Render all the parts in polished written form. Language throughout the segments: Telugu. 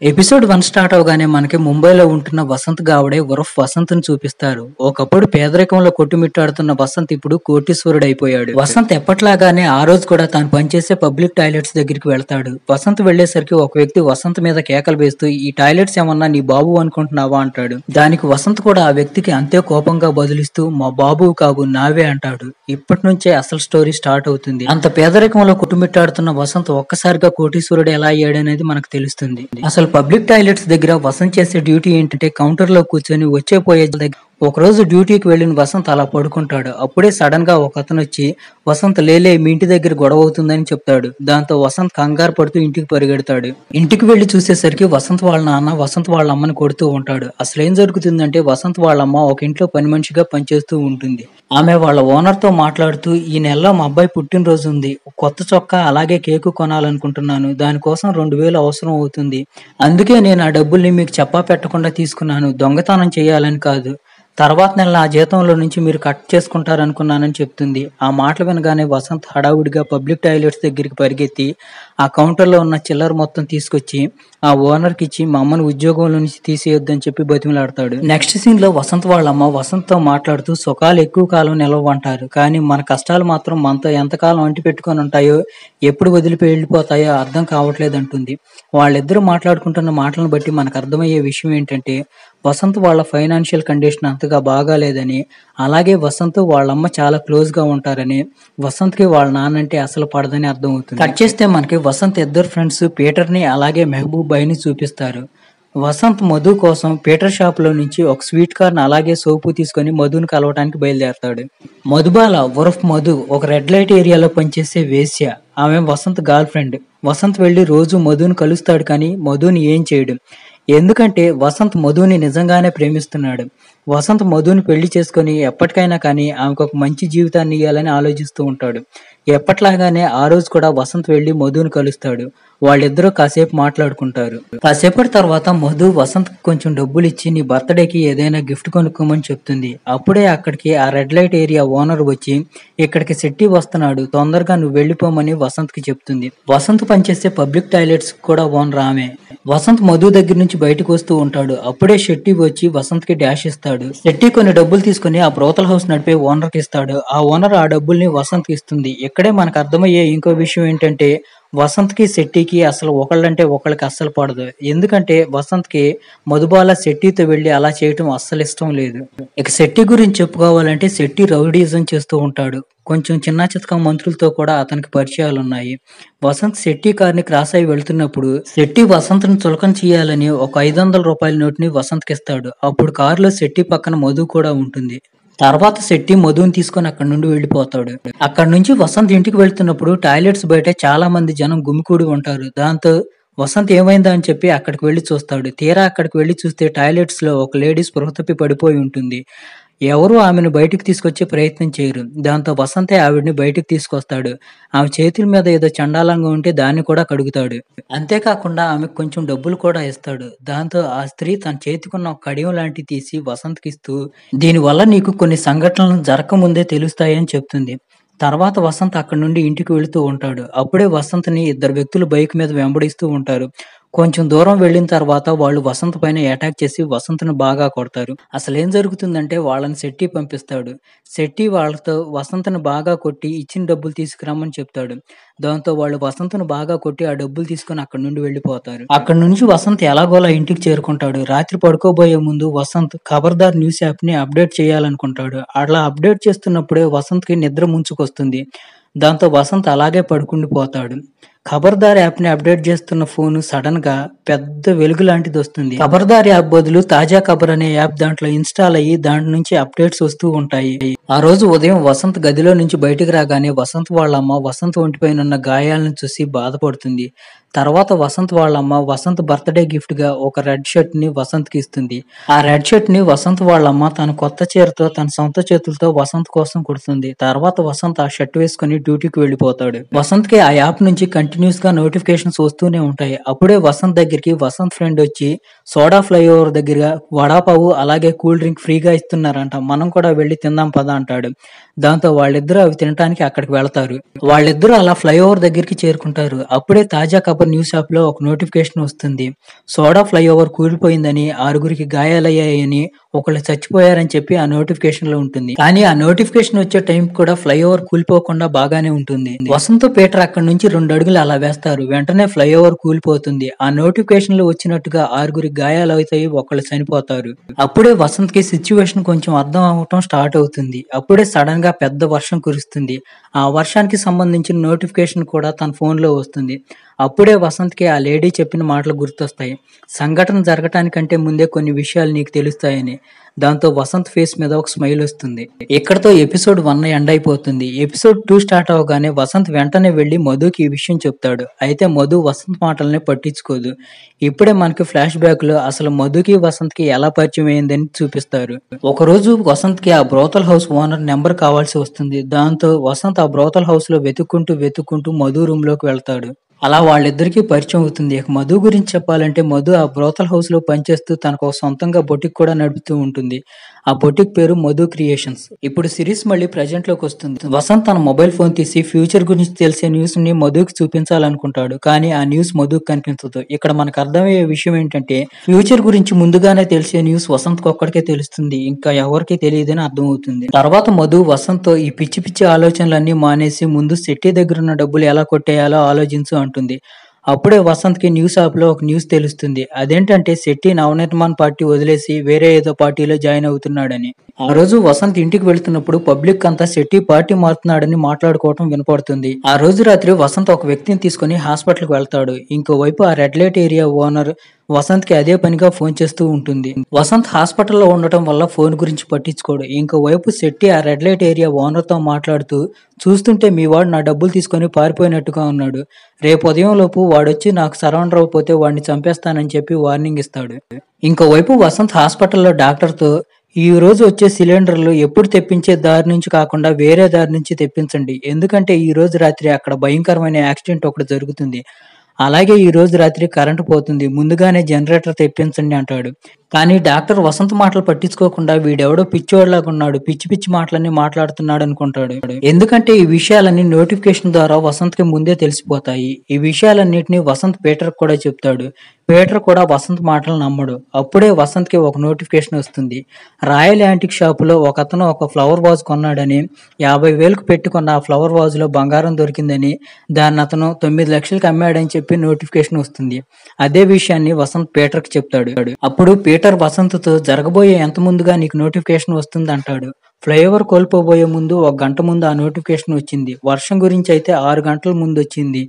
ఎపిసోడ్ 1 స్టార్ట్ అవగానే మనకి ముంబైలో ఉంటున్న వసంత్ గావడే ఉరఫ్ వసంత్‌ని చూపిస్తారు. ఒకప్పుడు పేదరికంలో కొట్టుమిట్టాడుతున్న వసంత్ ఇప్పుడు కోటీశ్వరుడైపోయాడు. వసంత్ ఎప్పట్లాగానే ఆ రోజు కూడా తాను పనిచేసే పబ్లిక్ టాయిలెట్స్ దగ్గరికి వెళ్తాడు. వసంత్ వెళ్లేసరికి ఒక వ్యక్తి వసంత్ మీద కేకలు వేస్తూ ఈ టాయిలెట్స్ ఏమన్నా నీ బాబు అనుకుంటున్నావా అంటాడు. దానికి వసంత్ కూడా ఆ వ్యక్తికి అంతే కోపంగా బదులిస్తూ మా బాబువు కావు నావే అంటాడు. ఇప్పటి నుంచే అసలు స్టోరీ స్టార్ట్ అవుతుంది. అంత పేదరికంలో కొట్టుమిట్టాడుతున్న వసంత్ ఒక్కసారిగా కోటీశ్వరుడు ఎలా అయ్యాడనేది మనకు తెలుస్తుంది. అసలు పబ్లిక్ టాయిలెట్స్ దగ్గర వసంత్ చేసే డ్యూటీ ఏంటంటే కౌంటర్ లో కూర్చొని వచ్చే పోయే దగ్గర ఒకరోజు డ్యూటీకి వెళ్లిన వసంత్ అలా పడుకుంటాడు. అప్పుడే సడన్ గా ఒక అతను వచ్చి వసంత్ లేలే మీ ఇంటి దగ్గర గొడవ అవుతుందని చెప్తాడు. దాంతో వసంత్ కంగారు పడుతూ ఇంటికి పరిగెడతాడు. ఇంటికి వెళ్లి చూసేసరికి వసంత్ వాళ్ళ నాన్న వసంత్ వాళ్ళ అమ్మని కొడుతూ ఉంటాడు. అసలు ఏం జరుగుతుందంటే వసంత్ వాళ్ళ అమ్మ ఒక ఇంట్లో పని మనిషిగా పనిచేస్తూ ఉంటుంది. ఆమె వాళ్ళ ఓనర్ తో మాట్లాడుతూ ఈ నెలలో మా అబ్బాయి పుట్టినరోజు ఉంది, కొత్త చొక్కా అలాగే కేకు కొనాలనుకుంటున్నాను, దానికోసం 2000 అవసరం అవుతుంది, అందుకే నేను ఆ డబ్బుల్ని మీకు చెప్పా పెట్టకుండా తీసుకున్నాను, దొంగతనం చేయాలని కాదు, తర్వాత నెల ఆ జీతంలో నుంచి మీరు కట్ చేసుకుంటారనుకున్నానని చెప్తుంది. ఆ మాటలు వినగానే వసంత్ హడావుడిగా పబ్లిక్ టాయిలెట్స్ దగ్గరికి పరిగెత్తి ఆ కౌంటర్లో ఉన్న చిల్లర మొత్తం తీసుకొచ్చి ఆ ఓనర్ కి ఇచ్చి మా అమ్మను ఉద్యోగంలో నుంచి తీసేయొద్దని చెప్పి బతిమిలాడతాడు. నెక్స్ట్ సీన్ లో వసంత్ వాళ్ళ అమ్మ వసంత్ తో మాట్లాడుతూ సుఖాలు ఎక్కువ కాలం నిలవంటారు, కానీ మన కష్టాలు మాత్రం మనతో ఎంతకాలం అంటి పెట్టుకొని ఉంటాయో, ఎప్పుడు వదిలిపోయి వెళ్ళిపోతాయో అర్థం కావట్లేదు అంటుంది. వాళ్ళిద్దరూ మాట్లాడుకుంటున్న మాటలను బట్టి మనకు అర్థమయ్యే విషయం ఏంటంటే వసంత్ వాళ్ళ ఫైనాన్షియల్ కండిషన్ అంతగా బాగాలేదని, అలాగే వసంత్ వాళ్ళమ్మ చాలా క్లోజ్ గా ఉంటారని, వసంత్ కి వాళ్ళ నాన్నంటే అసలు పడదని అర్థం అవుతుంది. కట్ చేస్తే మనకి వసంత్ ఇద్దరు ఫ్రెండ్స్ పీటర్ ని అలాగే మెహబూబ్ బాయ్ ని చూపిస్తారు. వసంత్ మధు కోసం పీటర్ షాప్ లో నుంచి ఒక స్వీట్ కార్న్ అలాగే సోపు తీసుకొని మధుని కలవటానికి బయలుదేరతాడు. మధుబాల ఉరఫ్ మధు ఒక రెడ్ లైట్ ఏరియాలో పనిచేసే వేశ్య. ఆమె వసంత్ గర్ల్ ఫ్రెండ్. వసంత్ వెళ్లి రోజు మధుని కలుస్తాడు, కానీ మధుని ఏం చేయడు. ఎందుకంటే వసంత్ మధుని నిజంగానే ప్రేమిస్తున్నాడు. వసంత్ మధుని పెళ్లి చేసుకుని ఎప్పటికైనా కానీ ఆమెకు ఒక మంచి జీవితాన్ని ఇవ్వాలని ఆలోచిస్తూ ఉంటాడు. ఎప్పట్లాగానే ఆ రోజు కూడా వసంత్ వెళ్లి మధుని కలుస్తాడు. వాళ్ళిద్దరూ కాసేపు మాట్లాడుకుంటారు. కాసేపటి తర్వాత మధు వసంత్ కొంచెం డబ్బులు ఇచ్చి నీ బర్త్డేకి ఏదైనా గిఫ్ట్ కొనుక్కోమని చెప్తుంది. అప్పుడే అక్కడికి ఆ రెడ్ లైట్ ఏరియా ఓనర్ వచ్చి ఇక్కడికి శెట్టి వస్తున్నాడు, తొందరగా నువ్వు వెళ్లిపోమని వసంత్ కి చెప్తుంది. వసంత్ పనిచేసే పబ్లిక్ టాయిలెట్స్ కూడా ఓనర్ ఆమె. వసంత్ మధు దగ్గర నుంచి బయటకు వస్తూ ఉంటాడు. అప్పుడే శెట్టి వచ్చి వసంత్ కి డాష్ ఇస్తాడు. శెట్టి కొన్ని డబ్బులు తీసుకుని ఆ బ్రోతల్ హౌస్ నడిపే ఓనర్ కి ఇస్తాడు. ఆ ఓనర్ ఆ డబ్బుల్ని వసంత్ కి ఇస్తుంది. ఇక్కడే మనకు అర్థమయ్యే ఇంకో విషయం ఏంటంటే వసంత్ కి శెట్టికి అసలు ఒకళ్ళంటే ఒకళ్ళకి అస్సలు పడదు. ఎందుకంటే వసంత్ కి మధుబాల శెట్టితో వెళ్లి అలా చేయటం అస్సలు ఇష్టం లేదు. ఇక శెట్టి గురించి చెప్పుకోవాలంటే శెట్టి రౌడీజం చేస్తూ ఉంటాడు. కొంచెం చిన్న చితక మంత్రులతో కూడా అతనికి పరిచయాలు ఉన్నాయి. వసంత్ శెట్టి కార్ని క్రాస్ అయి వెళ్తున్నప్పుడు శెట్టి వసంత్ ని చులకన చేయాలని ఒక 500 రూపాయల నోటుని వసంత్ కి ఇస్తాడు. అప్పుడు కారులో శెట్టి పక్కన మధు కూడా ఉంటుంది. తర్వాత శెట్టి మధుని తీసుకొని అక్కడి నుండి వెళ్లిపోతాడు. అక్కడి నుంచి వసంత్ ఇంటికి వెళ్తున్నప్పుడు టాయిలెట్స్ బయట చాలా మంది జనం గుమికూడి ఉంటారు. దాంతో వసంత్ ఏమైందా అని చెప్పి అక్కడికి వెళ్లి చూస్తాడు. తీరా అక్కడికి వెళ్లి చూస్తే టాయిలెట్స్ లో ఒక లేడీ స్పృహ తప్పి పడిపోయి ఉంటుంది. ఎవరు ఆమెను బయటికి తీసుకొచ్చే ప్రయత్నం చేయరు. దాంతో వసంతే ఆవిడ్ని బయటికి తీసుకొస్తాడు. ఆమె చేతుల మీద ఏదో చండాలంగా ఉంటే దాన్ని కూడా కడుగుతాడు. అంతేకాకుండా ఆమెకు కొంచెం డబ్బులు కూడా ఇస్తాడు. దాంతో ఆ స్త్రీ తన చేతికున్న ఒక కడియం లాంటివి తీసి వసంత్కి ఇస్తూ దీని వల్ల నీకు కొన్ని సంఘటనలు జరగకముందే తెలుస్తాయని చెప్తుంది. తర్వాత వసంత్ అక్కడి నుండి ఇంటికి వెళుతూ ఉంటాడు. అప్పుడే వసంత్ని ఇద్దరు వ్యక్తులు బైక్ మీద వెంబడిస్తూ ఉంటారు. కొంచెం దూరం వెళ్ళిన తర్వాత వాళ్ళు వసంత్ పైన అటాక్ చేసి వసంత్ను బాగా కొడతారు. అసలు ఏం జరుగుతుందంటే వాళ్ళని శెట్టి పంపిస్తాడు. శెట్టి వాళ్ళతో వసంత్ను బాగా కొట్టి ఇచ్చిన డబ్బులు తీసుకురమ్మని చెప్తాడు. దాంతో వాళ్ళు వసంత్ను బాగా కొట్టి ఆ డబ్బులు తీసుకుని అక్కడి నుండి వెళ్లిపోతారు. అక్కడి నుంచి వసంత్ ఎలాగోలా ఇంటికి చేరుకుంటాడు. రాత్రి పడుకోబోయే ముందు వసంత్ ఖబర్దార్ న్యూస్ యాప్ ని అప్డేట్ చేయాలనుకుంటాడు. అలా అప్డేట్ చేస్తున్నప్పుడే వసంత్ కి నిద్ర ముంచుకొస్తుంది. దాంతో వసంత్ అలాగే పడుకుండిపోతాడు. ఖబర్దార్ యాప్ ని అప్డేట్ చేస్తున్న ఫోన్ సడన్ గా పెద్ద వెలుగు లాంటిది వస్తుంది. ఖబర్దార్ యాప్ బదులు తాజా ఖబర్ అనే యాప్ దాంట్లో ఇన్స్టాల్ అయ్యి దాంట్లో నుంచి అప్డేట్స్ వస్తూ ఉంటాయి. ఆ రోజు ఉదయం వసంత్ గదిలో నుంచి బయటికి రాగానే వసంత్ వాళ్ళమ్మ వసంత్ ఒంటిపైన ఉన్న గాయాలను చూసి బాధపడుతుంది. తర్వాత వసంత్ వాళ్ళమ్మ వసంత్ బర్త్డే గిఫ్ట్ గా ఒక రెడ్ షర్ట్ ని వసంత్ కి ఇస్తుంది. ఆ రెడ్ షర్ట్ ని వసంత్ వాళ్ళమ్మ తన కొత్త చీరతో తన సొంత చేతులతో వసంత్ కోసం కుడుతుంది. తర్వాత వసంత్ ఆ షర్ట్ వేసుకుని డ్యూటీకి వెళ్లిపోతాడు. వసంత్ కి ఆ యాప్ నుంచి కంటిన్యూస్ గా నోటిఫికేషన్స్ వస్తూనే ఉంటాయి. అప్పుడే వసంత్ దగ్గరికి వసంత్ ఫ్రెండ్ వచ్చి సోడా ఫ్లైఓవర్ దగ్గర వడాపావు అలాగే కూల్ డ్రింక్ ఫ్రీగా ఇస్తున్నారంట, మనం కూడా వెళ్లి తిందాం పదా అంటాడు. దాంతో వాళ్ళిద్దరూ అవి తినడానికి అక్కడికి వెళతారు. వాళ్ళిద్దరూ అలా ఫ్లైఓవర్ దగ్గరికి చేరుకుంటారు. అప్పుడే తాజా పేపర్ న్యూస్ యాప్ లో ఒక నోటిఫికేషన్ వస్తుంది. సోడా ఫ్లైఓవర్ కూలిపోయిందని, 6గురికి గాయాలయ్యాయని, ఒకళ్ళు చచ్చిపోయారని చెప్పి ఆ నోటిఫికేషన్ లో ఉంటుంది. కానీ ఆ నోటిఫికేషన్ వచ్చే టైం కూడా ఫ్లైఓవర్ కూలిపోకుండా బాగానే ఉంటుంది. వసంత్ పీటర్ అక్కడి నుంచి 2 అడుగులు అలా వేస్తారు. వెంటనే ఫ్లైఓవర్ కూలిపోతుంది. ఆ నోటిఫికేషన్ లో వచ్చినట్టుగా 6గురికి గాయాలు అవుతాయి, ఒకళ్ళు చనిపోతారు. అప్పుడే వసంత్ కి సిచ్యువేషన్ కొంచెం అర్థం అవటం స్టార్ట్ అవుతుంది. అప్పుడే సడన్ గా పెద్ద వర్షం కురుస్తుంది. ఆ వర్షానికి సంబంధించిన నోటిఫికేషన్ కూడా తన ఫోన్ లో వస్తుంది. అప్పుడే వసంత్ కి ఆ లేడీ చెప్పిన మాటలు గుర్తొస్తాయి. సంఘటన జరగటానికంటే ముందే కొన్ని విషయాలు నీకు తెలుస్తాయని. దాంతో వసంత్ ఫేస్ మీద ఒక స్మైల్ వస్తుంది. ఇక్కడతో ఎపిసోడ్ 1 ఎండ్ అయిపోతుంది. ఎపిసోడ్ 2 స్టార్ట్ అవగానే వసంత్ వెంటనే వెళ్లి మధుకి ఈ విషయం చెప్తాడు. అయితే మధు వసంత్ మాటల్ని పట్టించుకోదు. ఇప్పుడే మనకి ఫ్లాష్ బ్యాక్ లో అసలు మధుకి వసంత్ కి ఎలా పరిచయం అయిందని చూపిస్తారు. ఒకరోజు వసంత్ కి ఆ బ్రోతల్ హౌస్ ఓనర్ నెంబర్ కావాల్సి వస్తుంది. దాంతో వసంత్ ఆ బ్రోతల్ హౌస్ లో వెతుక్కుంటూ మధు రూమ్ లోకి వెళ్తాడు. అలా వాళ్ళిద్దరికీ పరిచయం అవుతుంది. ఇక మధు గురించి చెప్పాలంటే మధు ఆ బ్రోతల్ హౌస్ లో పనిచేస్తూ తనకు సొంతంగా బొటిక్ కూడా నడుపుతూ ఉంటుంది. ఆ బొటిక్ పేరు మధు క్రియేషన్స్. ఇప్పుడు సిరీస్ మళ్ళీ ప్రెజెంట్ లోకి వస్తుంది. వసంత్ తన మొబైల్ ఫోన్ తీసి ఫ్యూచర్ గురించి తెలిసే న్యూస్ ని మధుకి చూపించాలనుకుంటాడు. కానీ ఆ న్యూస్ మధుకి కనిపించదు. ఇక్కడ మనకు అర్థమయ్యే విషయం ఏంటంటే ఫ్యూచర్ గురించి ముందుగానే తెలిసే న్యూస్ వసంత్ ఒక్కడికే తెలుస్తుంది, ఇంకా ఎవరికి తెలియదని అర్థమవుతుంది. తర్వాత మధు వసంత్ తో ఈ పిచ్చి పిచ్చి ఆలోచనలన్నీ మానేసి ముందు శెట్టి దగ్గర ఉన్న డబ్బులు ఎలా కొట్టేయాలో ఆలోచించు అంటుంది. అప్పుడే వసంత్ కి న్యూస్ యాప్ లో ఒక న్యూస్ తెలుస్తుంది. అదేంటంటే శెట్టి నవనిర్మాణ్ పార్టీ వదిలేసి వేరే ఏదో పార్టీలో జాయిన్ అవుతున్నాడని. ఆ రోజు వసంత్ ఇంటికి వెళ్తున్నప్పుడు పబ్లిక్ అంతా శెట్టి పార్టీ మారుతున్నాడని మాట్లాడుకోవటం వినపడుతుంది. ఆ రోజు రాత్రి వసంత్ ఒక వ్యక్తిని తీసుకుని హాస్పిటల్ కి వెళ్తాడు. ఇంకోవైపు ఆ red light area owner Vasanth కి అదే పనిగా ఫోన్ చేస్తూ ఉంటుంది. వసంత్ హాస్పిటల్లో ఉండటం వల్ల ఫోన్ గురించి పట్టించుకోడు. ఇంకోవైపు శెట్టి ఆ రెడ్ లైట్ ఏరియా ఓనర్ తో మాట్లాడుతూ, చూస్తుంటే మీ వాడు నా డబ్బులు తీసుకొని పారిపోయినట్టుగా ఉన్నాడు. రేపు ఉదయం లోపు వాడొచ్చి నాకు సరెండర్ అవ్వకపోతే వాడిని చంపేస్తానని చెప్పి వార్నింగ్ ఇస్తాడు. ఇంకోవైపు వసంత్ హాస్పిటల్లో డాక్టర్ తో, ఈ రోజు వచ్చే సిలిండర్లు ఎప్పుడు తెప్పించే దారి నుంచి కాకుండా వేరే దారి నుంచి తెప్పించండి. ఎందుకంటే ఈ రోజు రాత్రి అక్కడ భయంకరమైన యాక్సిడెంట్ ఒకటి జరుగుతుంది. అలాగే ఈ రోజు రాత్రి కరెంటు పోతుంది. ముందుగానే జనరేటర్ తెప్పించండి అంటాడు. కానీ డాక్టర్ వసంత్ మాటలు పట్టించుకోకుండా వీడెవడో పిచ్చోడ్లాగా ఉన్నాడు, పిచ్చి పిచ్చి మాటలన్నీ మాట్లాడుతున్నాడు అనుకుంటాడు. ఎందుకంటే ఈ విషయాలన్నీ నోటిఫికేషన్ ద్వారా వసంత్ కి ముందే తెలిసిపోతాయి. ఈ విషయాలన్నిటిని వసంత్ పీటర్ కూడా చెప్తాడు. పీటర్ కూడా వసంత్ మాటలు నమ్మడు. అప్పుడే వసంత్ కి ఒక నోటిఫికేషన్ వస్తుంది. రాయల్ యాంటిక్ షాప్ లో ఒకతను ఒక ఫ్లవర్ వాజ్ కొన్నాడని, 50,000కు పెట్టుకున్న ఆ ఫ్లవర్ వాజ్ లో బంగారం దొరికిందని, దాన్ని అతను 9 లక్షలకు అమ్మాడని చెప్పి నోటిఫికేషన్ వస్తుంది. అదే విషయాన్ని వసంత్ పీటర్ కి చెప్తాడు. అప్పుడు పీటర్ వసంత్ తో, జరగబోయే ఎంత ముందుగా నీకు నోటిఫికేషన్ వస్తుంది అంటాడు. ఫ్లైఓవర్ కోల్పోబోయే ముందు 1 గంట ముందు ఆ నోటిఫికేషన్ వచ్చింది. వర్షం గురించి అయితే 6 గంటల ముందు వచ్చింది.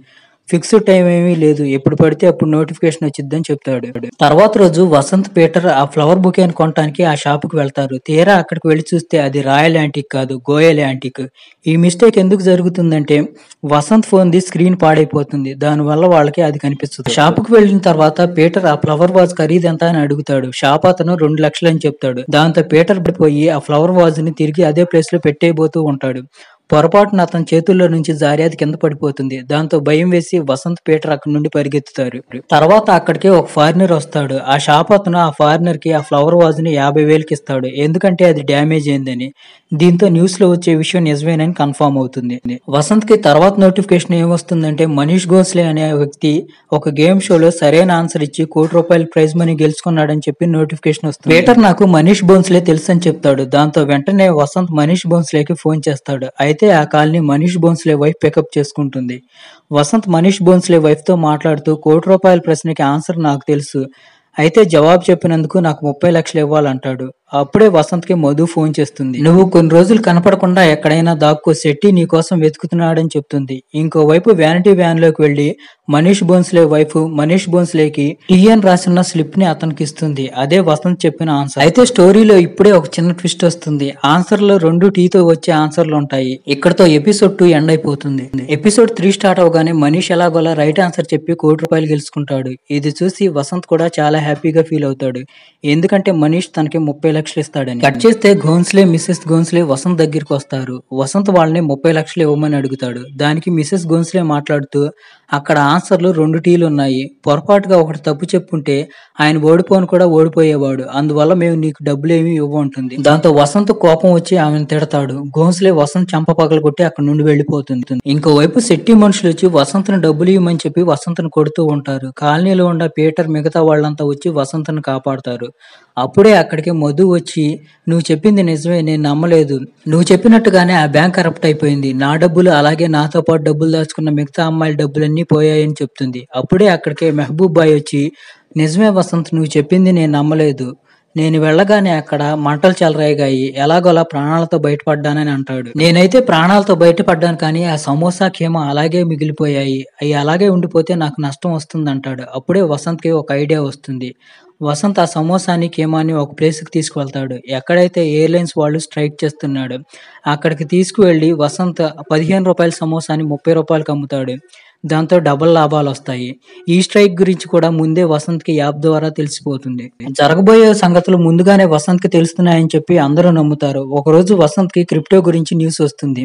ఫిక్స్డ్ టైం ఏమీ లేదు, ఎప్పుడు పడితే అప్పుడు నోటిఫికేషన్ వచ్చిద్దని చెప్తాడు. తర్వాత రోజు వసంత్ పీటర్ ఆ ఫ్లవర్ బుకేని కొనడానికి ఆ షాప్ కి వెళ్తారు. తీరా అక్కడికి వెళ్లి చూస్తే అది రాయల్ యాంటిక్ కాదు, గోయల్ యాంటిక్. ఈ మిస్టేక్ ఎందుకు జరుగుతుందంటే వసంత్ ఫోన్ ది స్క్రీన్ పాడైపోతుంది. దానివల్ల వాళ్ళకి అది కనిపిస్తుంది. షాప్ కు వెళ్లిన తర్వాత పీటర్ ఆ ఫ్లవర్ వాజ్ ఖరీదు ఎంత అని అడుగుతాడు. షాప్ అతను 2 లక్షలు అని చెప్తాడు. దాంతో పీటర్ పడిపోయి ఆ ఫ్లవర్ వాజ్ ని తిరిగి అదే ప్లేస్ లో పెట్టేయబోతూ ఉంటాడు. పొరపాటున అతని చేతుల్లో నుంచి జారి అది కింద పడిపోతుంది. దాంతో భయం వేసి వసంత్ పీటర్ అక్కడి నుండి పరిగెత్తుతారు. తర్వాత అక్కడికి ఒక ఫారినర్ వస్తాడు. ఆ షాప్ అతను ఆ ఫారినర్ కి ఆ ఫ్లవర్ వాజ్ ని 50,000కి ఇస్తాడు, ఎందుకంటే అది డ్యామేజ్ అయిందని. దీంతో న్యూస్ లో వచ్చే విషయం నిజమేనని కన్ఫర్మ్ అవుతుంది. వసంత్ కి తర్వాత నోటిఫికేషన్ ఏమొస్తుందంటే మనీష్ భోన్స్లే అనే వ్యక్తి ఒక గేమ్ షోలో సరైన ఆన్సర్ ఇచ్చి ₹1,00,00,000 ప్రైజ్ మనీ గెలుచుకున్నాడని చెప్పి నోటిఫికేషన్ వస్తుంది. పీటర్ నాకు మనీష్ భోన్స్లే తెలుసు అని చెప్తాడు. దాంతో వెంటనే వసంత్ మనీష్ భోన్స్లేకి ఫోన్ చేస్తాడు. అయితే ఆ కాల్ ని మనీష్ భోన్స్లే వైఫ్ పికప్ చేసుకుంటుంది. వసంత్ మనీష్ భోన్స్లే వైఫ్ తో మాట్లాడుతూ, ₹1,00,00,000 ప్రశ్నకి ఆన్సర్ నాకు తెలుసు, అయితే జవాబు చెప్పినందుకు నాకు 30 లక్షలు ఇవ్వాలంటాడు. అప్పుడే వసంత్ కి మధు ఫోన్ చేస్తుంది. నువ్వు కొన్ని రోజులు కనపడకుండా ఎక్కడైనా దాక్కో, శెట్టి నీ కోసం వెతుకుతున్నాడని చెప్తుంది. ఇంకోవైపు వ్యానిటీ వ్యాన్ లోకి వెళ్లి మనీష్ భోన్స్లే వైఫ్ మనీష్ భోన్స్లేకి టీఎన్ రాసిన స్లిప్ ని అతనికి ఇస్తుంది. అదే వసంత్ చెప్పిన ఆన్సర్. అయితే స్టోరీలో ఇప్పుడే ఒక చిన్న ట్విస్ట్ వస్తుంది. ఆన్సర్ లో 2 టీతో వచ్చే ఆన్సర్లు ఉంటాయి. ఇక్కడతో ఎపిసోడ్ 2 ఎండ్ అయిపోతుంది. ఎపిసోడ్ 3 స్టార్ట్ అవగానే మనీష్ ఎలాగోలా రైట్ ఆన్సర్ చెప్పి ₹1,00,00,000 గెలుచుకుంటాడు. ఇది చూసి వసంత్ కూడా చాలా హ్యాపీగా ఫీల్ అవుతాడు. ఎందుకంటే మనీష్ తనకి 30 లక్షలు ఇస్తాడని. కట్ చేస్తే గోన్స్లే మిసెస్ గోన్స్లే వసంత్ దగ్గరికి వస్తారు. వసంత్ వాళ్ళని 30 లక్షలు ఇవ్వమని అడుగుతాడు. దానికి మిసెస్ గోన్స్లే మాట్లాడుతూ అక్కడ ఆన్సర్లు 2 టీలు ఉన్నాయి. పొరపాటుగా ఒకటి తప్పు చెప్పుంటే ఆయన ఓడిపోను కూడా ఓడిపోయేవాడు. అందువల్ల మేము నీకు డబ్బులేమీ ఇవ్వంటుంది. దాంతో వసంత్ కోపం వచ్చి ఆమెను తిడతాడు. గోన్స్లే వసంత్ చెంప పగలగొట్టి అక్కడ నుండి వెళ్ళిపోతుంది. ఇంకోవైపు శెట్టి మనుషులు వచ్చి వసంత్ను డబ్బులు ఇవ్వమని చెప్పి వసంత్ను కొడుతూ ఉంటారు. కాలనీలో ఉన్న పీటర్ మిగతా వాళ్ళంతా వచ్చి వసంత్ను కాపాడతారు. అప్పుడే అక్కడికి మధు వచ్చి నువ్వు చెప్పింది నిజమే, నేను నమ్మలేదు. నువ్వు చెప్పినట్టుగానే ఆ బ్యాంక్ కరప్ట్ అయిపోయింది. నా డబ్బులు అలాగే నాతో పాటు డబ్బులు దాచుకున్న మిగతా అమ్మాయిల డబ్బులన్నీ పోయాయని చెప్తుంది. అప్పుడే అక్కడికి మెహబూబ్ బాయ్ వచ్చి నిజమే వసంత్, నువ్వు చెప్పింది నేను నమ్మలేదు. నేను వెళ్ళగానే అక్కడ మంటలు చెలరేగాయి. ఎలాగోలా ప్రాణాలతో బయటపడ్డానని అంటాడు. నేనైతే ప్రాణాలతో బయటపడ్డాను, కానీ ఆ సమోసా ఖీమా అలాగే మిగిలిపోయాయి. అవి అలాగే ఉండిపోతే నాకు నష్టం వస్తుంది అంటాడు. అప్పుడే వసంత్కి ఒక ఐడియా వస్తుంది. వసంత్ ఆ సమోసాని ఖీమాని ఒక ప్లేస్కి తీసుకువెళ్తాడు. ఎక్కడైతే ఎయిర్లైన్స్ వాళ్ళు స్ట్రైక్ చేస్తున్నాడు అక్కడికి తీసుకువెళ్ళి వసంత్ 15 రూపాయల సమోసాని 30 రూపాయలకు అమ్ముతాడు. దాంతో డబుల్ లాభాలు వస్తాయి. ఈ స్ట్రైక్ గురించి కూడా ముందే వసంత్ కి యాప్ ద్వారా తెలిసిపోతుంది. జరగబోయే సంగతులు ముందుగానే వసంత్ కి తెలుస్తున్నాయని చెప్పి అందరూ నమ్ముతారు. ఒకరోజు వసంత్ కి క్రిప్టో గురించి న్యూస్ వస్తుంది.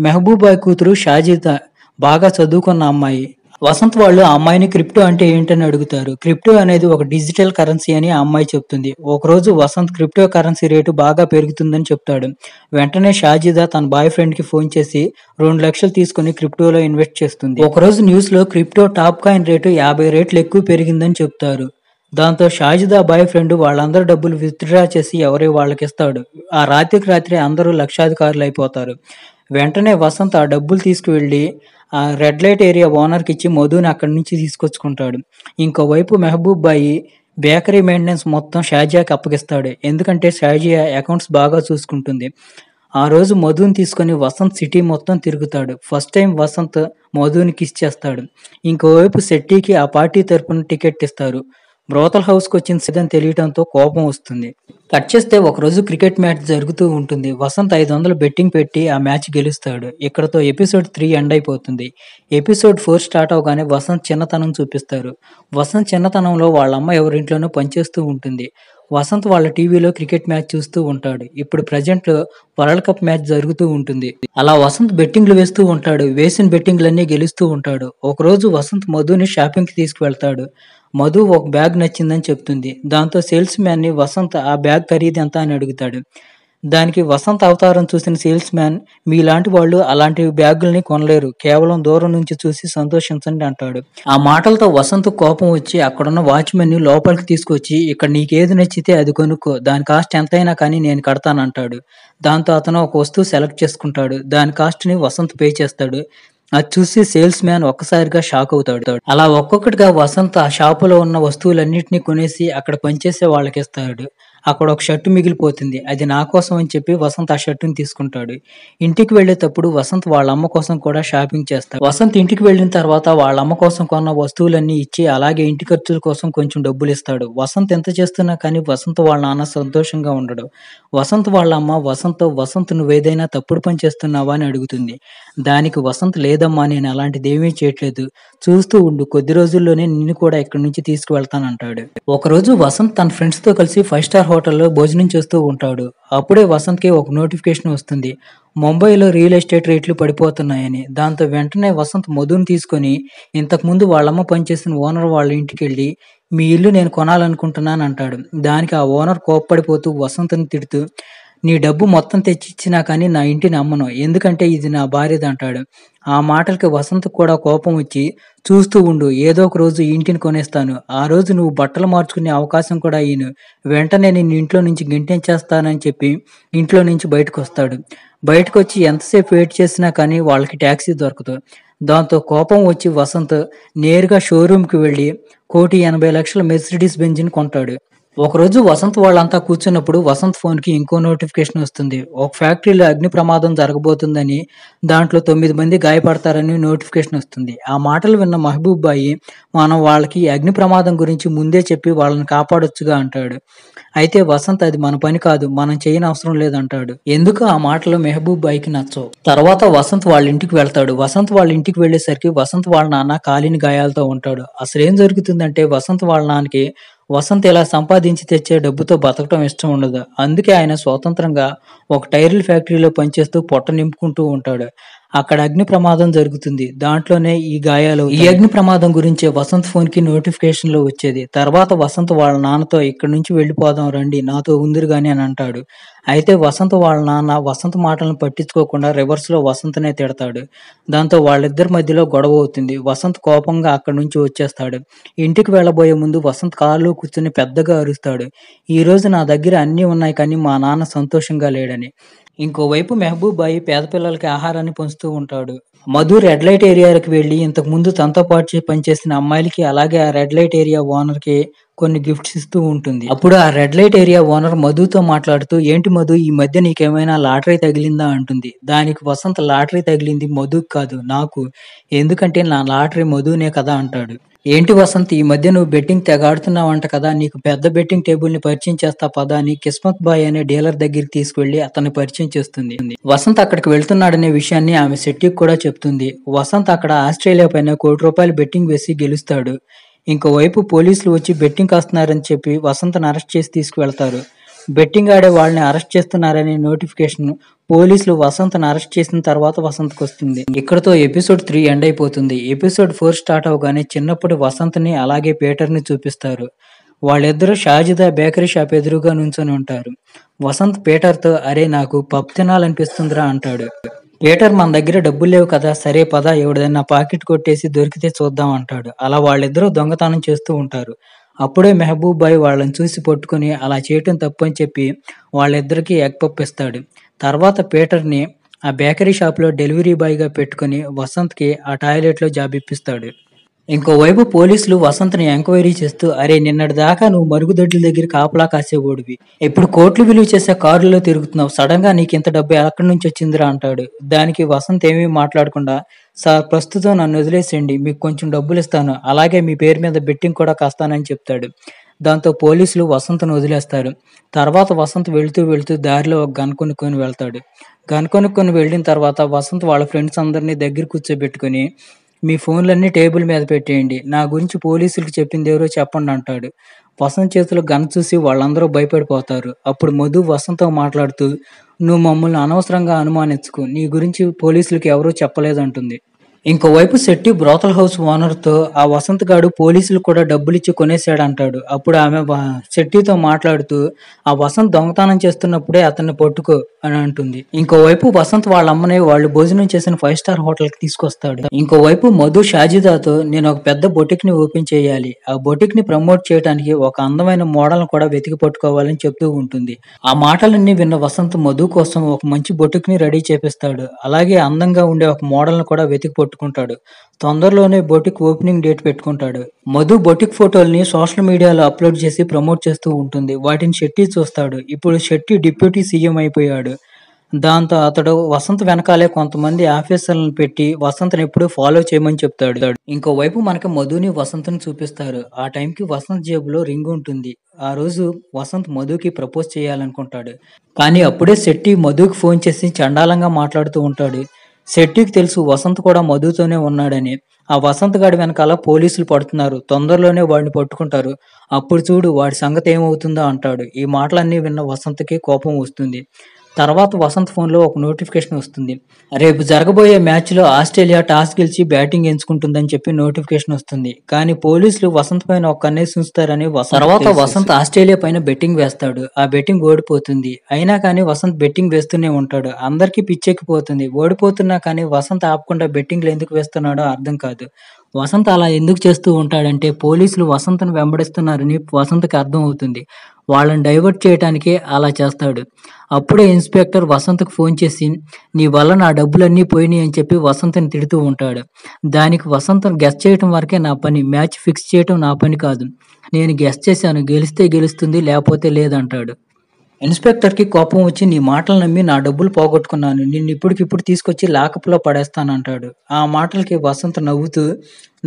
మెహబూబ్ బాయ్ కూతురు షాజిదా బాగా చదువుకున్న అమ్మాయి. వసంత్ వాళ్ళు ఆ అమ్మాయిని క్రిప్టో అంటే ఏంటని అడుగుతారు. క్రిప్టో అనేది ఒక డిజిటల్ కరెన్సీ అని ఆ అమ్మాయి చెప్తుంది. ఒకరోజు వసంత్ క్రిప్టో కరెన్సీ రేటు బాగా పెరుగుతుందని చెప్తాడు. వెంటనే షాజిదా తన బాయ్ ఫ్రెండ్ కి ఫోన్ చేసి 2 లక్షలు తీసుకుని క్రిప్టోలో ఇన్వెస్ట్ చేస్తుంది. ఒకరోజు న్యూస్ లో క్రిప్టో టాప్ కాయిన్ రేటు 50 రెట్లు ఎక్కువ పెరిగిందని చెప్తారు. దాంతో షాజిదా బాయ్ ఫ్రెండ్ వాళ్ళందరూ డబ్బులు విత్డ్రా చేసి ఎవరి వాళ్ళకి ఇస్తాడు. ఆ రాత్రికి రాత్రి అందరూ లక్షాధికారులు అయిపోతారు. వెంటనే వసంత్ ఆ డబ్బులు తీసుకువెళ్ళి ఆ రెడ్ లైట్ ఏరియా ఓనర్కి ఇచ్చి మధుని అక్కడి నుంచి తీసుకొచ్చుకుంటాడు. ఇంకోవైపు మెహబూబ్ బాయి బేకరీ మెయింటెనెన్స్ మొత్తం షాజియాకి అప్పగిస్తాడు. ఎందుకంటే షాజియా అకౌంట్స్ బాగా చూసుకుంటుంది. ఆ రోజు మధుని తీసుకొని వసంత్ సిటీ మొత్తం తిరుగుతాడు. ఫస్ట్ టైం వసంత్ మధుని కిస్ చేస్తాడు. ఇంకోవైపు శెట్టికి ఆ పార్టీ తరపున టికెట్ ఇస్తారు. బ్రోతల్ హౌస్కి వచ్చిన సిద్ధం తెలియడంతో కోపం వస్తుంది. కట్ చేస్తే ఒకరోజు క్రికెట్ మ్యాచ్ జరుగుతూ ఉంటుంది. వసంత్ 500 బెట్టింగ్ పెట్టి ఆ మ్యాచ్ గెలుస్తాడు. ఇక్కడతో ఎపిసోడ్ 3 ఎండ్ అయిపోతుంది. ఎపిసోడ్ 4 స్టార్ట్ అవగానే వసంత్ చిన్నతనం చూపిస్తారు. వసంత్ చిన్నతనంలో వాళ్ళ అమ్మ ఎవరింట్లోనూ పనిచేస్తూ ఉంటుంది. వసంత్ వాళ్ళ టీవీలో క్రికెట్ మ్యాచ్ చూస్తూ ఉంటాడు. ఇప్పుడు ప్రజెంట్ లో వరల్డ్ కప్ మ్యాచ్ జరుగుతూ ఉంటుంది. అలా వసంత్ బెట్టింగ్లు వేస్తూ ఉంటాడు. వేసిన బెట్టింగ్లన్నీ గెలుస్తూ ఉంటాడు. ఒకరోజు వసంత్ మధుని షాపింగ్ కి తీసుకువెళ్తాడు. మధు ఒక బ్యాగ్ నచ్చిందని చెప్తుంది. దాంతో సేల్స్ మ్యాన్ ని వసంత్ ఆ బ్యాగ్ ఖరీదు ఎంత అని అడుగుతాడు. దానికి వసంత్ అవతారం చూసిన సేల్స్ మ్యాన్ మీలాంటి వాళ్ళు అలాంటి బ్యాగుల్ని కొనలేరు, కేవలం దూరం నుంచి చూసి సంతోషించండి అంటాడు. ఆ మాటలతో వసంత్ కోపం వచ్చి అక్కడున్న వాచ్మెన్ ని లోపలికి తీసుకొచ్చి ఇక్కడ నీకేది నచ్చితే అది కొనుక్కో, దాని కాస్ట్ ఎంతైనా కానీ నేను కడతానంటాడు. దాంతో అతను ఒక వస్తువు సెలెక్ట్ చేసుకుంటాడు. దాని కాస్ట్ ని వసంత్ పే చేస్తాడు. అది చూసి సేల్స్ మ్యాన్ ఒక్కసారిగా షాక్ అవుతాడు. అలా ఒక్కొక్కటిగా వసంత్ ఆ షాపులో ఉన్న వస్తువులన్నిటినీ కొనేసి అక్కడ పనిచేసే వాళ్ళకి ఇస్తాడు. అక్కడ ఒక షర్టు మిగిలిపోతుంది. అది నా కోసం అని చెప్పి వసంత్ ఆ షర్టుని తీసుకుంటాడు. ఇంటికి వెళ్లేటప్పుడు వసంత్ వాళ్ళ అమ్మ కోసం కూడా షాపింగ్ చేస్తాడు. వసంత్ ఇంటికి వెళ్ళిన తర్వాత వాళ్ళ అమ్మ కోసం కొన్న వస్తువులన్నీ ఇచ్చి అలాగే ఇంటి ఖర్చుల కోసం కొంచెం డబ్బులు ఇస్తాడు. వసంత్ ఎంత చేస్తున్నా కానీ వసంత్ వాళ్ళ నాన్న సంతోషంగా ఉండడు. వసంత్ వాళ్ళ అమ్మ వసంత్ నువ్వేదైనా తప్పుడు పని చేస్తున్నావా అని అడుగుతుంది. దానికి వసంత్ లేదమ్మా, నేను అలాంటిదేమీ చేయట్లేదు, చూస్తూ ఉండు, కొద్ది రోజుల్లోనే నిన్ను కూడా ఇక్కడి నుంచి తీసుకువెళ్తానంటాడు. ఒకరోజు వసంత్ తన ఫ్రెండ్స్ తో కలిసి 5 స్టార్ హోటల్లో భోజనం చేస్తూ ఉంటాడు. అప్పుడే వసంత్ కి ఒక నోటిఫికేషన్ వస్తుంది. ముంబైలో రియల్ ఎస్టేట్ రేట్లు పడిపోతున్నాయని. దాంతో వెంటనే వసంత్ మధుని తీసుకొని ఇంతకు ముందు వాళ్ళమ్మ పనిచేసిన ఓనర్ వాళ్ళ ఇంటికి వెళ్ళి మీ ఇల్లు నేను కొనాలనుకుంటున్నాను అంటాడు. దానికి ఆ ఓనర్ కోప్పడిపోతూ వసంత్ని తిడుతూ నీ డబ్బు మొత్తం తెచ్చిచ్చినా కానీ నా ఇంటిని అమ్మను, ఎందుకంటే ఇది నా భార్యది అంటాడు. ఆ మాటలకి వసంత్ కూడా కోపం వచ్చి చూస్తూ ఉండు, ఏదో ఒక రోజు ఈ ఇంటిని కొనేస్తాను, ఆ రోజు నువ్వు బట్టలు మార్చుకునే అవకాశం కూడా ఇయ్యను, వెంటనే నిన్ను ఇంట్లో నుంచి గెంటించేస్తానని చెప్పి ఇంట్లో నుంచి బయటకు వస్తాడు. బయటకు వచ్చి ఎంతసేపు వెయిట్ చేసినా కానీ వాళ్ళకి ట్యాక్సీ దొరకదు. దాంతో కోపం వచ్చి వసంత్ నేరుగా షోరూమ్కి వెళ్ళి 1,80,00,000 మెర్సిడీస్ బెంజ్ని కొంటాడు. ఒకరోజు వసంత్ వాళ్ళంతా కూర్చున్నప్పుడు వసంత్ ఫోన్ కి ఇంకో నోటిఫికేషన్ వస్తుంది. ఒక ఫ్యాక్టరీలో అగ్ని ప్రమాదం జరగబోతుందని, దాంట్లో 9 మంది గాయపడతారని నోటిఫికేషన్ వస్తుంది. ఆ మాటలు విన్న మహబూబ్ బాయి మనం వాళ్ళకి అగ్ని ప్రమాదం గురించి ముందే చెప్పి వాళ్ళని కాపాడొచ్చుగా అంటాడు. అయితే వసంత్ అది మన పని కాదు, మనం చేయని అవసరం లేదంటాడు. ఎందుకు ఆ మాటలు మెహబూబ్ బాయికి నచ్చవు. తర్వాత వసంత్ వాళ్ళ ఇంటికి వెళ్తాడు. వసంత్ వాళ్ళ ఇంటికి వెళ్లేసరికి వసంత్ వాళ్ళ నాన్న కాలిన గాయాలతో ఉంటాడు. అసలు ఏం జరుగుతుందంటే వసంత్ వాళ్ళ నాన్నకి వసంత్ ఇలా సంపాదించి తెచ్చే డబ్బుతో బతకటం ఇష్టం ఉండదు. అందుకే ఆయన స్వతంత్రంగా ఒక టైర్ల ఫ్యాక్టరీలో పనిచేస్తూ పొట్ట నింపుకుంటూ ఉంటాడు. అక్కడ అగ్ని ప్రమాదం జరుగుతుంది. దాంట్లోనే ఈ గాయాలు. ఈ అగ్ని ప్రమాదం గురించే వసంత్ ఫోన్ కి నోటిఫికేషన్ లో వచ్చేది. తర్వాత వసంత్ వాళ్ళ నాన్నతో ఇక్కడి నుంచి వెళ్ళిపోదాం రండి నాతో ఉందిరు గాని అని అంటాడు. అయితే వసంత్ వాళ్ళ నాన్న వసంత్ మాటలను పట్టించుకోకుండా రివర్స్ లో వసంత్నే తిడతాడు. దాంతో వాళ్ళిద్దరి మధ్యలో గొడవ అవుతుంది. వసంత్ కోపంగా అక్కడి నుంచి వచ్చేస్తాడు. ఇంటికి వెళ్ళబోయే ముందు వసంత్ కారులో కూర్చుని పెద్దగా అరుస్తాడు. ఈ రోజు నా దగ్గర అన్నీ ఉన్నాయి కానీ మా నాన్న సంతోషంగా లేడని. ఇంకోవైపు మెహబూబ్ బాయి పేద పిల్లలకి ఆహారాన్ని పంచుతూ ఉంటాడు. మధు రెడ్ లైట్ ఏరియాకి వెళ్లి ఇంతకు ముందు తనతో పాటు పనిచేసిన అమ్మాయిలకి అలాగే ఆ రెడ్ లైట్ ఏరియా ఓనర్ కి కొన్ని గిఫ్ట్స్ ఇస్తూ ఉంటుంది. అప్పుడు ఆ రెడ్ లైట్ ఏరియా ఓనర్ మధుతో మాట్లాడుతూ, ఏంటి మధు ఈ మధ్య నీకేమైనా లాటరీ తగిలిందా అంటుంది. దానికి వసంత్ లాటరీ తగిలింది మధుకి కాదు నాకు, ఎందుకంటే నా లాటరీ మధునే కదా అంటాడు. ఏంటి వసంత్ ఈ మధ్య నువ్వు బెట్టింగ్ తెగాడుతున్నావంట కదా, నీకు పెద్ద బెట్టింగ్ టేబుల్ ని పరిచయం చేస్తా పదా అని కిస్మత్ బాయ్ అనే డీలర్ దగ్గరికి తీసుకువెళ్లి అతన్ని పరిచయం చేస్తుంది. వసంత్ అక్కడికి వెళ్తున్నాడనే విషయాన్ని ఆమె శెట్టికి కూడా చెప్తుంది. వసంత్ అక్కడ ఆస్ట్రేలియా పైన ₹1,00,00,000 బెట్టింగ్ వేసి గెలుస్తాడు. ఇంకోవైపు పోలీసులు వచ్చి బెట్టింగ్ కాస్తున్నారని చెప్పి వసంత్ని అరెస్ట్ చేసి తీసుకువెళ్తారు. బెట్టింగ్ ఆడే వాళ్ళని అరెస్ట్ చేస్తున్నారనే నోటిఫికేషన్ పోలీసులు వసంత్ని అరెస్ట్ చేసిన తర్వాత వసంత్కి వస్తుంది. ఇక్కడతో ఎపిసోడ్ 3 ఎండ్ అయిపోతుంది. ఎపిసోడ్ 4 స్టార్ట్ అవగానే చిన్నప్పుడు వసంత్ని అలాగే పీటర్ని చూపిస్తారు. వాళ్ళిద్దరూ షాజిదా బేకరీ షాప్ ఎదురుగా నుంచొని ఉంటారు. వసంత్ పీటర్తో అరే నాకు పప్ తినాలనిపిస్తుందిరా అంటాడు. పీటర్ మన దగ్గర డబ్బులు లేవు కదా, సరే పద ఎవడైనా పాకెట్ కొట్టేసి దొరికితే చూద్దాం అంటాడు. అలా వాళ్ళిద్దరూ దొంగతనం చేస్తూ ఉంటారు. అప్పుడే మెహబూబ్ బాయ్ వాళ్ళని చూసి పట్టుకుని అలా చేయటం తప్పు అని చెప్పి వాళ్ళిద్దరికీ ఎగ్ పప్ ఇస్తాడు. తర్వాత పీటర్ని ఆ బేకరీ షాప్ లో డెలివరీ బాయ్ గా పెట్టుకుని వసంత్ కి ఆ టాయిలెట్ లో జాబ్ ఇప్పిస్తాడు. ఇంకోవైపు పోలీసులు వసంత్ని ఎంక్వైరీ చేస్తూ అరే నిన్నటి దాకా నువ్వు మరుగుదొడ్ల దగ్గర కాపలా కాసేవాడివి, ఇప్పుడు కోట్లు విలువ చేసే కారులో తిరుగుతున్నావు, సడన్ గా నీకు ఇంత డబ్బు ఎక్కడి నుంచి వచ్చిందిరా అంటాడు. దానికి వసంత్ ఏమీ మాట్లాడకుండా సార్ ప్రస్తుతం నన్ను వదిలేసేయండి, మీకు కొంచెం డబ్బులు ఇస్తాను, అలాగే మీ పేరు మీద బెట్టింగ్ కూడా కాస్తానని చెప్తాడు. దాంతో పోలీసులు వసంత్ను వదిలేస్తారు. తర్వాత వసంత్ వెళ్తూ వెళ్తూ దారిలో ఒక గన్ కొనుక్కొని వెళ్తాడు. గన్ కొనుక్కొని వెళ్ళిన తర్వాత వసంత్ వాళ్ళ ఫ్రెండ్స్ అందరినీ దగ్గర కూర్చోబెట్టుకుని మీ ఫోన్లన్నీ టేబుల్ మీద పెట్టేయండి, నా గురించి పోలీసులకు చెప్పింది ఎవరో చెప్పండి అంటాడు. వసంత్ చేతిలో గన్ చూసి వాళ్ళందరూ భయపడిపోతారు. అప్పుడు మధు వసంత్తో మాట్లాడుతూ నువ్వు మమ్మల్ని అనవసరంగా అనుమానించుకో, నీ గురించి పోలీసులకు ఎవరూ చెప్పలేదంటుంది. ఇంకోవైపు శెట్టి బ్రోతల్ హౌస్ ఓనర్ తో ఆ వసంత్ గాడు పోలీసులు కూడా డబ్బులిచ్చి కొనేసాడంటాడు. అప్పుడు ఆమె శెట్టితో మాట్లాడుతూ ఆ వసంత్ దొంగతనం చేస్తున్నప్పుడే అతన్ని పట్టుకో అని అంటుంది. ఇంకోవైపు వసంత్ వాళ్ళ అమ్మని వాళ్ళు భోజనం చేసిన 5 స్టార్ హోటల్ కి తీసుకొస్తాడు. ఇంకోవైపు మధు షాజిదాతో నేను ఒక పెద్ద బొటిక్ ని ఓపెన్ చేయాలి, ఆ బొటిక్ ని ప్రమోట్ చేయడానికి ఒక అందమైన మోడల్ కూడా వెతికి పట్టుకోవాలని చెప్తూ ఉంటుంది. ఆ మాటలన్నీ విన్న వసంత్ మధు కోసం ఒక మంచి బొటిక్ ని రెడీ చేపిస్తాడు. అలాగే అందంగా ఉండే ఒక మోడల్ ని కూడా వెతికి పట్టుకుంటాడు. తొందరలోనే బొటిక్ ఓపెనింగ్ డేట్ పెట్టుకుంటాడు. మధు బొటిక్ ఫోటోల్ని సోషల్ మీడియాలో అప్లోడ్ చేసి ప్రమోట్ చేస్తూ ఉంటుంది. వాటిని శెట్టి చూస్తాడు. ఇప్పుడు శెట్టి డిప్యూటీ సీఎం అయిపోయాడు. దాంతో అతడు వసంత్ వెనకాలే కొంతమంది ఆఫీసర్లను పెట్టి వసంత్ని ఎప్పుడు ఫాలో చేయమని చెప్తాడు. ఇంకోవైపు మనకి మధుని వసంత్ని చూపిస్తారు. ఆ టైంకి వసంత్ జేబులో రింగ్ ఉంటుంది. ఆ రోజు వసంత్ మధుకి ప్రపోజ్ చేయాలనుకుంటాడు. కానీ అప్పుడే శెట్టి మధుకి ఫోన్ చేసి చండాలంగా మాట్లాడుతూ ఉంటాడు. శెట్టికి తెలుసు వసంత్ కూడా మధుతోనే ఉన్నాడని. ఆ వసంత్ గాడి వెనకాల పోలీసులు పడుతున్నారు, తొందరలోనే వాడిని పట్టుకుంటారు, అప్పుడు చూడు వాడి సంగతి ఏమవుతుందో అంటాడు. ఈ మాటలన్నీ విన్న వసంత్కి కోపం వస్తుంది. తర్వాత వసంత్ ఫోన్ లో ఒక నోటిఫికేషన్ వస్తుంది. రేపు జరగబోయే మ్యాచ్ లో ఆస్ట్రేలియా టాస్ గెలిచి బ్యాటింగ్ ఎంచుకుంటుందని చెప్పి నోటిఫికేషన్ వస్తుంది. కానీ పోలీసులు వసంత్ పైన ఒక కన్నేసి ఉంచుతారని తర్వాత వసంత్ ఆస్ట్రేలియా పైన బెట్టింగ్ వేస్తాడు. ఆ బెట్టింగ్ ఓడిపోతుంది. అయినా కానీ వసంత్ బెట్టింగ్ వేస్తూనే ఉంటాడు. అందరికీ పిచ్చెక్కిపోతుంది. ఓడిపోతున్నా కానీ వసంత్ ఆపకుండా బెట్టింగ్లు ఎందుకు వేస్తున్నాడో అర్థం కాదు. వసంత్ అలా ఎందుకు చేస్తూ ఉంటాడంటే పోలీసులు వసంత్ను వెంబడిస్తున్నారని వసంత్కి అర్థం అవుతుంది. వాళ్ళని డైవర్ట్ చేయడానికి అలా చేస్తాడు. అప్పుడే ఇన్స్పెక్టర్ వసంత్కు ఫోన్ చేసి నీ వల్ల నా డబ్బులన్నీ పోయినాయి అని చెప్పి వసంత్ని తిడుతూ ఉంటాడు. దానికి వసంత్ గెస్ చేయటం వరకే నా పని, మ్యాచ్ ఫిక్స్ చేయటం నా పని కాదు, నేను గెస్ చేశాను, గెలిస్తే గెలుస్తుంది లేకపోతే లేదంటాడు. ఇన్స్పెక్టర్ కి కోపం వచ్చి నీ మాటలు నమ్మి నా డబ్బులు పోగొట్టుకున్నాను, నిన్ను ఇప్పటికిప్పుడు తీసుకొచ్చి లాకప్లో పడేస్తానంటాడు. ఆ మాటలకి వసంత్ నవ్వుతూ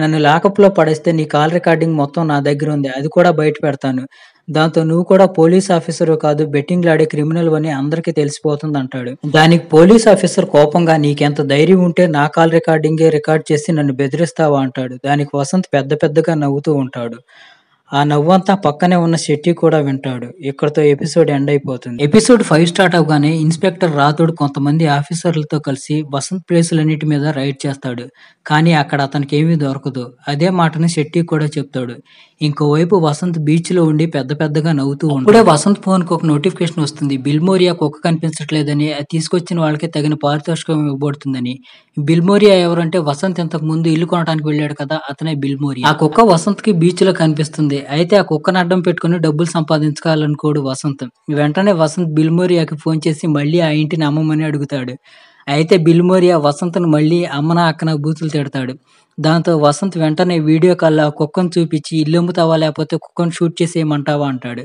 నన్ను లాకప్లో పడేస్తే నీ కాల్ రికార్డింగ్ మొత్తం నా దగ్గర ఉంది, అది కూడా బయట పెడతాను, దాంతో నువ్వు కూడా పోలీస్ ఆఫీసర్ కాదు బెట్టింగ్ లాడే క్రిమినల్ అని అందరికీ తెలిసిపోతుంది అంటాడు. దానికి పోలీస్ ఆఫీసర్ కోపంగా నీకెంత ధైర్యం ఉంటే నా కాల్ రికార్డింగే రికార్డ్ చేసి నన్ను బెదిరిస్తావా అంటాడు. దానికి వసంత్ పెద్ద పెద్దగా నవ్వుతూ ఉంటాడు. ఆ నవ్వంతా పక్కనే ఉన్న శెట్టి కూడా వింటాడు. ఇక్కడితో ఎపిసోడ్ ఎండ్ అయిపోతుంది. ఎపిసోడ్ 5 స్టార్ట్ అవ్వగానే ఇన్స్‌పెక్టర్ రాథోడ్ కొంతమంది ఆఫీసర్లతో కలిసి వసంత్ ప్లేసులన్నిటి మీద రైడ్ చేస్తాడు. కానీ అక్కడ అతనికేమీ దొరకదు. అదే మాటని శెట్టి కూడా చెప్తాడు. ఇంకోవైపు వసంత్ బీచ్‌లో ఉండి పెద్ద పెద్దగా నవ్వుతూ ఉంటాడు. అప్పుడే వసంత్ ఫోన్‌కి ఒక నోటిఫికేషన్ వస్తుంది. బిల్మోరియా కుక్క కనిపించట్లేదని, అది తీసుకొచ్చిన వాళ్ళకి తగిన పారితోషికం ఇవ్వబడుతుందని. బిల్మోరియా ఎవరంటే వసంత్ ఇంతకు ముందు ఇల్లు కొనడానికి వెళ్ళాడు కదా, అతనే బిల్మోరియా. ఆ కుక్క వసంత్‌కి బీచ్‌లో కనిపిస్తుంది. అయితే ఆ కుక్కని అడ్డం పెట్టుకుని డబ్బులు సంపాదించుకోవాలనుకోడు వసంత్. వెంటనే వసంత్ బిల్మోరియాకి ఫోన్ చేసి మళ్ళీ ఆ ఇంటిని అమ్మమని అడుగుతాడు. అయితే బిల్మోరియా వసంత్‌ని మళ్ళీ అమ్మనా అక్కనా బూతులు తిడతాడు. దాంతో వసంత్ వెంటనే వీడియో కాల్‌లో ఆ కుక్కను చూపించి ఇల్లు అమ్ముతావా లేకపోతే కుక్కను షూట్ చేసేయమంటావా అంటాడు.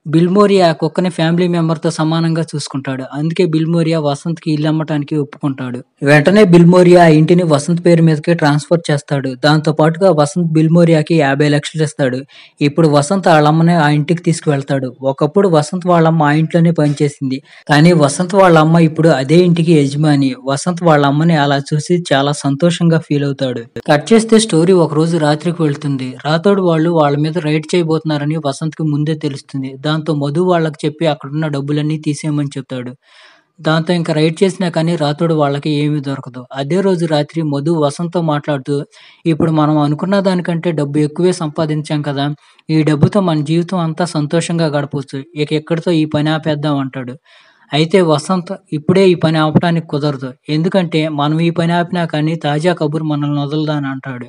బిల్మోరియా ఆ కుక్కని ఫ్యామిలీ మెంబర్‌తో సమానంగా చూసుకుంటాడు. అందుకే బిల్మోరియా వసంత్‌కి ఇల్లు అమ్మటానికి ఒప్పుకుంటాడు. వెంటనే బిల్మోరియా ఆ ఇంటిని వసంత్ పేరు మీదకి ట్రాన్స్‌ఫర్ చేస్తాడు. దాంతో పాటుగా వసంత్ బిల్మోరియాకి 50,00,000 ఇస్తాడు. ఇప్పుడు వసంత్ ఆళ్ళమ్మని ఆ ఇంటికి తీసుకువెళ్తాడు. ఒకప్పుడు వసంత్ వాళ్ళమ్మ ఆ ఇంట్లోనే పనిచేసింది. కానీ వసంత్ వాళ్ళమ్మ ఇప్పుడు అదే ఇంటికి యజమాని. వసంత్ వాళ్ళ అమ్మని అలా చూసి చాలా సంతోషంగా ఫీల్ అవుతాడు. కట్ చేస్తే స్టోరీ ఒకరోజు రాత్రికి వెళ్తుంది. రాథోడ్ వాళ్ళు వాళ్ళ మీద రైడ్ చేయబోతున్నారని వసంత్‌కి ముందే తెలుస్తుంది. దాంతో మధు వాళ్ళకి చెప్పి అక్కడున్న డబ్బులన్నీ తీసేయమని చెప్తాడు. దాంతో ఇంక రైడ్ చేసినా కానీ రాథోడ్ వాళ్ళకి ఏమీ దొరకదు. అదే రోజు రాత్రి మధు వసంత్‌తో మాట్లాడుతూ, ఇప్పుడు మనం అనుకున్న దానికంటే డబ్బు ఎక్కువే సంపాదించాం కదా! ఈ డబ్బుతో మన జీవితం అంతా సంతోషంగా గడపొచ్చు. ఇక ఇక్కడితో ఈ పని ఆపేద్దాం అంటాడు. అయితే వసంత్ ఇప్పుడే ఈ పని ఆపటానికి కుదరదు. ఎందుకంటే మనం ఈ పని ఆపినా కానీ తాజా కబుర్ మనల్ని వదలదు అని అంటాడు.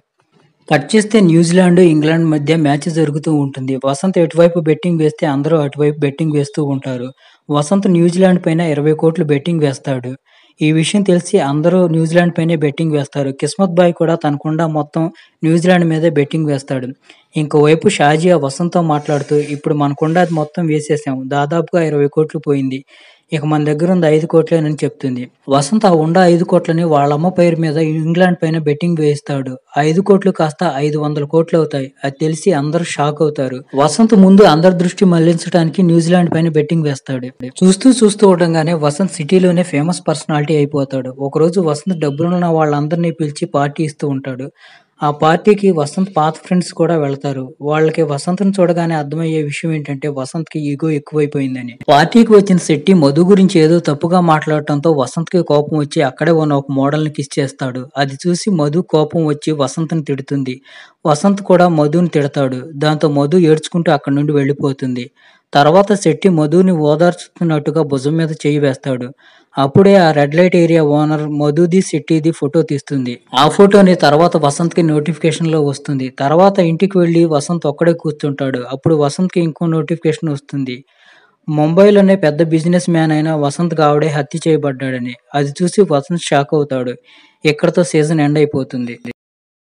కట్ చేస్తే న్యూజిలాండ్, ఇంగ్లాండ్ మధ్య మ్యాచ్ జరుగుతూ ఉంటుంది. వసంత్ ఎటువైపు బెట్టింగ్ వేస్తే అందరూ అటువైపు బెట్టింగ్ వేస్తూ ఉంటారు. వసంత్ న్యూజిలాండ్ పైన 20,00,00,000 బెట్టింగ్ వేస్తాడు. ఈ విషయం తెలిసి అందరూ న్యూజిలాండ్ పైనే బెట్టింగ్ వేస్తారు. కిస్మత్ బాయ్ కూడా తనకుండా మొత్తం న్యూజిలాండ్ మీదే బెట్టింగ్ వేస్తాడు. ఇంకోవైపు షాజియా వసంత్‌తో మాట్లాడుతూ ఇప్పుడు మనకున్నది మొత్తం వేసేసాం. దాదాపుగా 20,00,00,000 పోయింది. ఇక మన దగ్గరుంది 5,00,00,000 అని చెప్తుంది. వసంత్ ఆ ఉన్న 5,00,00,000 వాళ్ళమ్మ పేరు మీద ఇంగ్లాండ్ పైన బెట్టింగ్ వేయిస్తాడు. 5,00,00,000 కాస్త 500,00,00,000 అవుతాయి. అది తెలిసి అందరూ షాక్ అవుతారు. వసంత్ ముందు అందరి దృష్టి మళ్లించడానికి న్యూజిలాండ్ పైన బెట్టింగ్ వేస్తాడు. చూస్తూ ఉండగానే వసంత్ సిటీలోనే ఫేమస్ పర్సనాలిటీ అయిపోతాడు. ఒకరోజు వసంత్ డబ్బులున్న వాళ్ళందరినీ పిలిచి పార్టీ ఇస్తూ ఉంటాడు. ఆ పార్టీకి వసంత్ పాత ఫ్రెండ్స్ కూడా వెళ్తారు. వాళ్ళకి వసంత్‌ని చూడగానే అర్థమయ్యే విషయం ఏంటంటే వసంత్‌కి ఈగో ఎక్కువైపోయిందని. పార్టీకి వచ్చిన శెట్టి మధు గురించి ఏదో తప్పుగా మాట్లాడటంతో వసంత్‌కి కోపం వచ్చి అక్కడే ఉన్న ఒక మోడల్‌ని కిస్ చేస్తాడు. అది చూసి మధు కోపం వచ్చి వసంత్‌ని తిడుతుంది. వసంత్ కూడా మధుని తిడతాడు. దాంతో మధు ఏడ్చుకుంటూ అక్కడి నుండి వెళ్ళిపోతుంది. తర్వాత శెట్టి మధుని ఓదార్చుతున్నట్టుగా భుజం మీద చెయ్యి వేస్తాడు. అప్పుడే ఆ రెడ్ లైట్ ఏరియా ఓనర్ మధుది, శెట్టిది ఫోటో తీస్తుంది. ఆ ఫోటోని తర్వాత వసంత్‌కి నోటిఫికేషన్‌లో వస్తుంది. తర్వాత ఇంటికి వెళ్లి వసంత్ ఒక్కడే కూర్చుంటాడు. అప్పుడు వసంత్‌కి ఇంకో నోటిఫికేషన్ వస్తుంది. ముంబైలోనే పెద్ద బిజినెస్ మ్యాన్ అయిన వసంత్ గావడే హత్య చేయబడ్డాడని. అది చూసి వసంత్ షాక్ అవుతాడు. ఇక్కడితో సీజన్ ఎండ్ అయిపోతుంది.